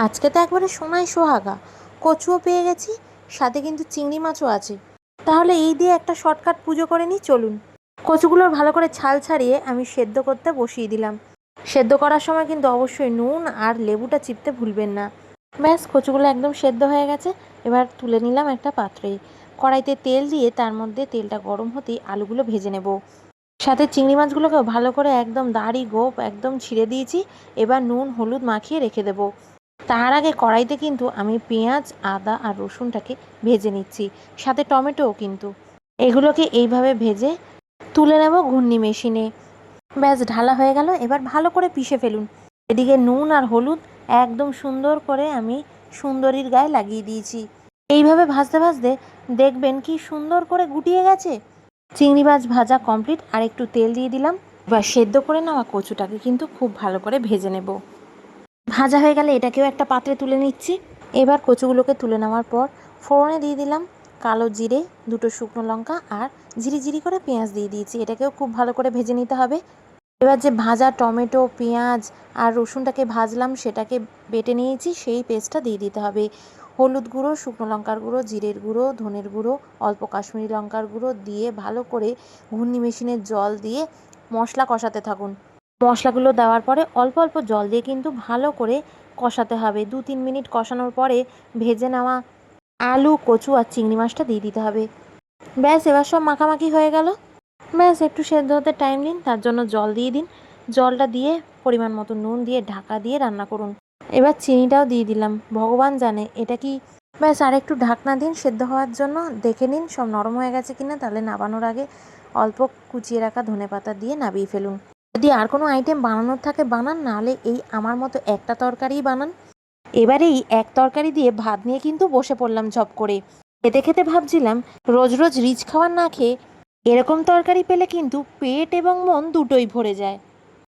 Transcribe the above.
আজকে তো একবারে সোনায় সোহাগা, কচুও পেয়ে গেছি, সাথে কিন্তু চিংড়ি মাছও আছে। তাহলে এই দিয়ে একটা শর্টকাট পুজো করে নিই, চলুন। কচুগুলোর ভালো করে ছাল ছাড়িয়ে আমি সেদ্ধ করতে বসিয়ে দিলাম। সেদ্ধ করার সময় কিন্তু অবশ্যই নুন আর লেবুটা চিপতে ভুলবেন না। ব্যাস, কচুগুলো একদম সেদ্ধ হয়ে গেছে। এবার তুলে নিলাম একটা পাত্রে। কড়াইতে তেল দিয়ে তার মধ্যে তেলটা গরম হতেই আলুগুলো ভেজে নেব। সাথে চিংড়ি মাছগুলোকেও ভালো করে একদম দাড়ি গোপ একদম ছিঁড়ে দিয়েছি। এবার নুন হলুদ মাখিয়ে রেখে দেবো। তার আগে কড়াইতে কিন্তু আমি পেঁয়াজ, আদা আর রসুনটাকে ভেজে নিচ্ছি, সাথে টমেটোও কিন্তু। এগুলোকে এইভাবে ভেজে তুলে নেব ঘূর্ণি মেশিনে। ব্যাস, ঢালা হয়ে গেল। এবার ভালো করে পিষে ফেলুন। এদিকে নুন আর হলুদ একদম সুন্দর করে আমি সুন্দরীর গায়ে লাগিয়ে দিয়েছি। এইভাবে ভাজতে ভাজতে দেখবেন কি সুন্দর করে গুটিয়ে গেছে। চিংড়ি মাছ ভাজা কমপ্লিট, আর একটু তেল দিয়ে দিলাম। এবার সেদ্ধ করে নেওয়া কচুটাকে কিন্তু খুব ভালো করে ভেজে নেব। ভাজা হয়ে গেলে এটাকেও একটা পাত্রে তুলে নিচ্ছি। এবার কচুগুলোকে তুলে নেওয়ার পর ফোড়নে দিয়ে দিলাম কালো জিরে, দুটো শুকনো লঙ্কা আর ঝিরিঝিরি করে পেঁয়াজ দিয়ে দিয়েছি। এটাকেও খুব ভালো করে ভেজে নিতে হবে। এবার যে ভাজা টমেটো, পেঁয়াজ আর রসুনটাকে ভাজলাম সেটাকে বেটে নিয়েছি, সেই পেস্টটা দিয়ে দিতে হবে। হলুদ গুঁড়ো, শুকনো লঙ্কার গুঁড়ো, জিরের গুঁড়ো, ধনের গুঁড়ো, অল্প কাশ্মীরি লঙ্কার গুঁড়ো দিয়ে ভালো করে ঘূর্ণি মেশিনের জল দিয়ে মশলা কষাতে থাকুন। মশলাগুলো দেওয়ার পরে অল্প অল্প জল দিয়ে কিন্তু ভালো করে কষাতে হবে। 2-3 মিনিট কষানোর পরে ভেজে নেওয়া আলু, কচু আর চিংড়ি মাছটা দিয়ে দিতে হবে। ব্যাস, এবার সব মাখামাখি হয়ে গেল। ব্যাস, একটু সেদ্ধ হতে টাইম দিন, তার জন্য জল দিয়ে দিন। জলটা দিয়ে পরিমাণ মতো নুন দিয়ে ঢাকা দিয়ে রান্না করুন। এবার চিনিটাও দিয়ে দিলাম, ভগবান জানে এটা কি। ব্যাস, আর একটু ঢাকনা দিন সেদ্ধ হওয়ার জন্য। দেখে নিন সব নরম হয়ে গেছে কিনা, তাহলে নাবানোর আগে অল্প কুচিয়ে রাখা ধনেপাতা দিয়ে নাবিয়ে ফেলুন। যদি আর কোনো আইটেম বানানোর থাকে বানান, নাহলে এই আমার মতো একটা তরকারিই বানান। এবারে এই এক তরকারি দিয়ে ভাত নিয়ে কিন্তু বসে পড়লাম ঝপ করে। খেতে খেতে ভাবছিলাম, রোজ রোজ রিচ খাবার না খেয়ে এরকম তরকারি পেলে কিন্তু পেট এবং মন দুটোই ভরে যায়।